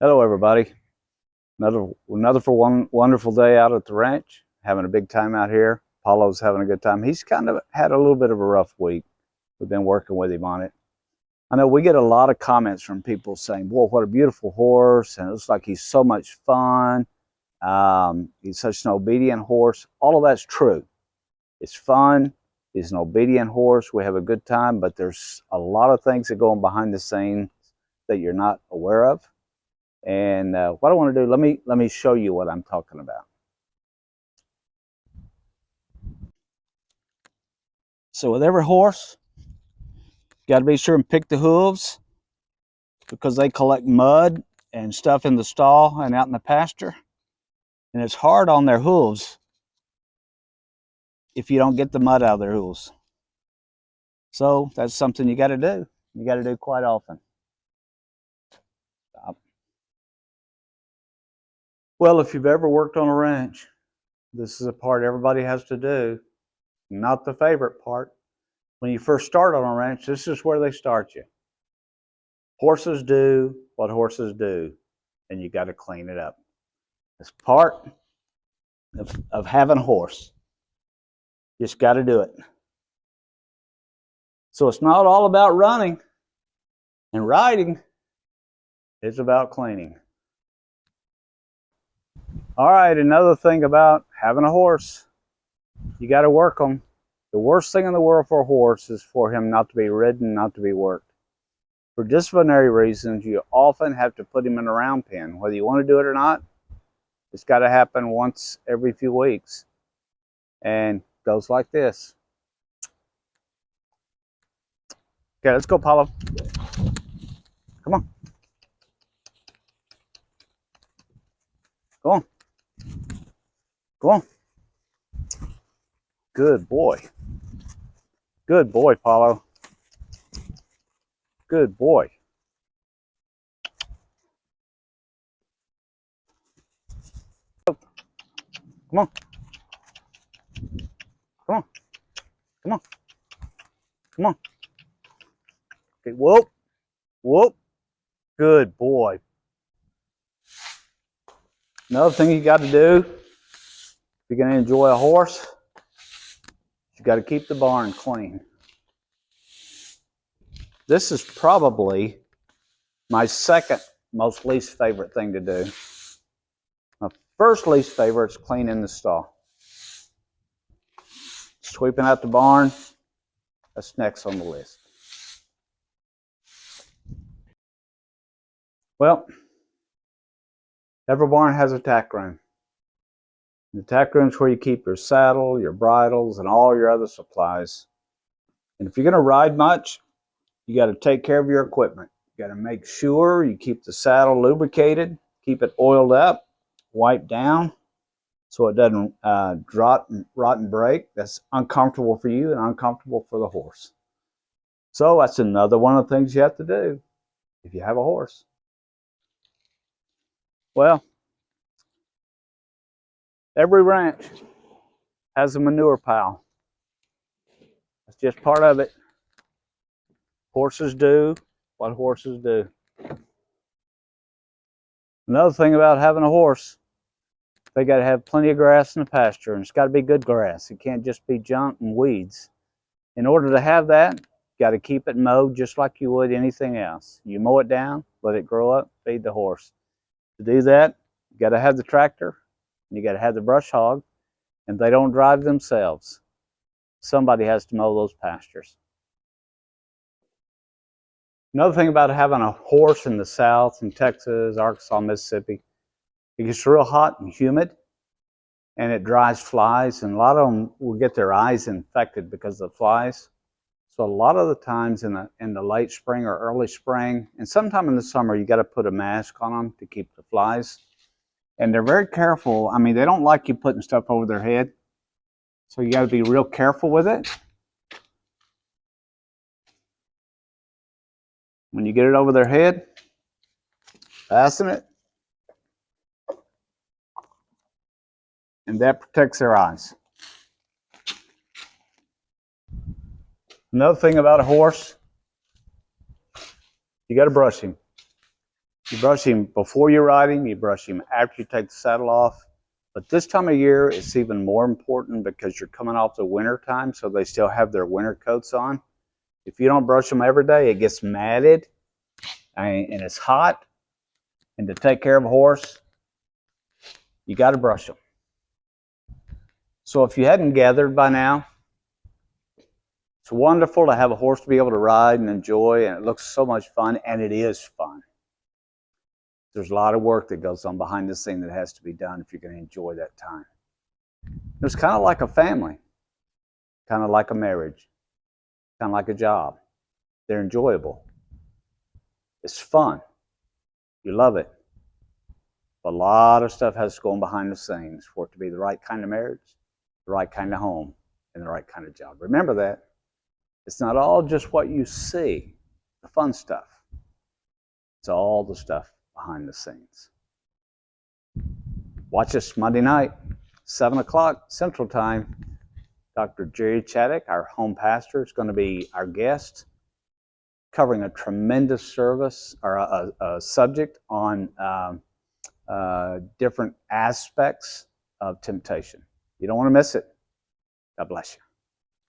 Hello, everybody. Another for one wonderful day out at the ranch. Having a big time out here. Paulo's having a good time. He's kind of had a little bit of a rough week. We've been working with him on it. I know we get a lot of comments from people saying, "Boy, what a beautiful horse!" and it looks like he's so much fun. He's such an obedient horse. All of that's true. It's fun. He's an obedient horse. We have a good time, but there's a lot of things that go on behind the scenes that you're not aware of. And what I want to do, let me show you what I'm talking about. So with every horse, you got to be sure and pick the hooves because they collect mud and stuff in the stall and out in the pasture. And it's hard on their hooves if you don't get the mud out of their hooves. So that's something you got to do. You got to do quite often. Stop. Well, if you've ever worked on a ranch, this is a part everybody has to do. Not the favorite part. When you first start on a ranch, this is where they start you. Horses do what horses do, and you got to clean it up. It's part of having a horse. You just got to do it. So it's not all about running and riding. It's about cleaning. All right, another thing about having a horse, you got to work them. The worst thing in the world for a horse is for him not to be ridden, not to be worked. For disciplinary reasons, you often have to put him in a round pen. Whether you want to do it or not, it's got to happen once every few weeks. And it goes like this. Okay, let's go, Paulo. Come on. Go on. Go on. Good boy. Good boy, Paulo. Good boy. Come on. Come on. Come on. Come on. Okay, whoop. Whoop. Good boy. Another thing you got to do, if you're going to enjoy a horse, you got to keep the barn clean. This is probably my second most least favorite thing to do. My first least favorite is cleaning the stall. Sweeping out the barn, that's next on the list. Well, every barn has a tack room. The tack room is where you keep your saddle, your bridles, and all your other supplies. And if you're going to ride much, you got to take care of your equipment. You got to make sure you keep the saddle lubricated, keep it oiled up, wiped down, so it doesn't rot and break. That's uncomfortable for you and uncomfortable for the horse. So that's another one of the things you have to do if you have a horse. Well, every ranch has a manure pile. That's just part of it. Horses do what horses do. Another thing about having a horse, they got to have plenty of grass in the pasture, and it's got to be good grass. It can't just be junk and weeds. In order to have that, you got to keep it mowed just like you would anything else. You mow it down, let it grow up, feed the horse. To do that, you got to have the tractor, and you got to have the brush hog, and they don't drive themselves. Somebody has to mow those pastures. Another thing about having a horse in the South, in Texas, Arkansas, Mississippi, it gets real hot and humid, and it dries flies, and a lot of them will get their eyes infected because of the flies. So a lot of the times in the late spring or early spring, and sometime in the summer, you got to put a mask on them to keep the flies. And they're very careful. I mean, they don't like you putting stuff over their head, so you got to be real careful with it. When you get it over their head, fasten it, and that protects their eyes. Another thing about a horse, you got to brush him. You brush him before you ride him, you brush him after you take the saddle off. But this time of year, it's even more important because you're coming off the winter time, so they still have their winter coats on. If you don't brush them every day, it gets matted and it's hot. And to take care of a horse, you got to brush them. So if you hadn't gathered by now, it's wonderful to have a horse to be able to ride and enjoy, and it looks so much fun, and it is fun. There's a lot of work that goes on behind the scene that has to be done if you're going to enjoy that time. It's kind of like a family, kind of like a marriage, kind of like a job. They're enjoyable. It's fun. You love it. But a lot of stuff has to go on behind the scenes for it to be the right kind of marriage, the right kind of home, and the right kind of job. Remember that. It's not all just what you see, the fun stuff. It's all the stuff behind the scenes. Watch us Monday night, 7 o'clock Central Time. Dr. Jerry Chaddock, our home pastor, is going to be our guest, covering a tremendous service or a subject on different aspects of temptation. You don't want to miss it. God bless you.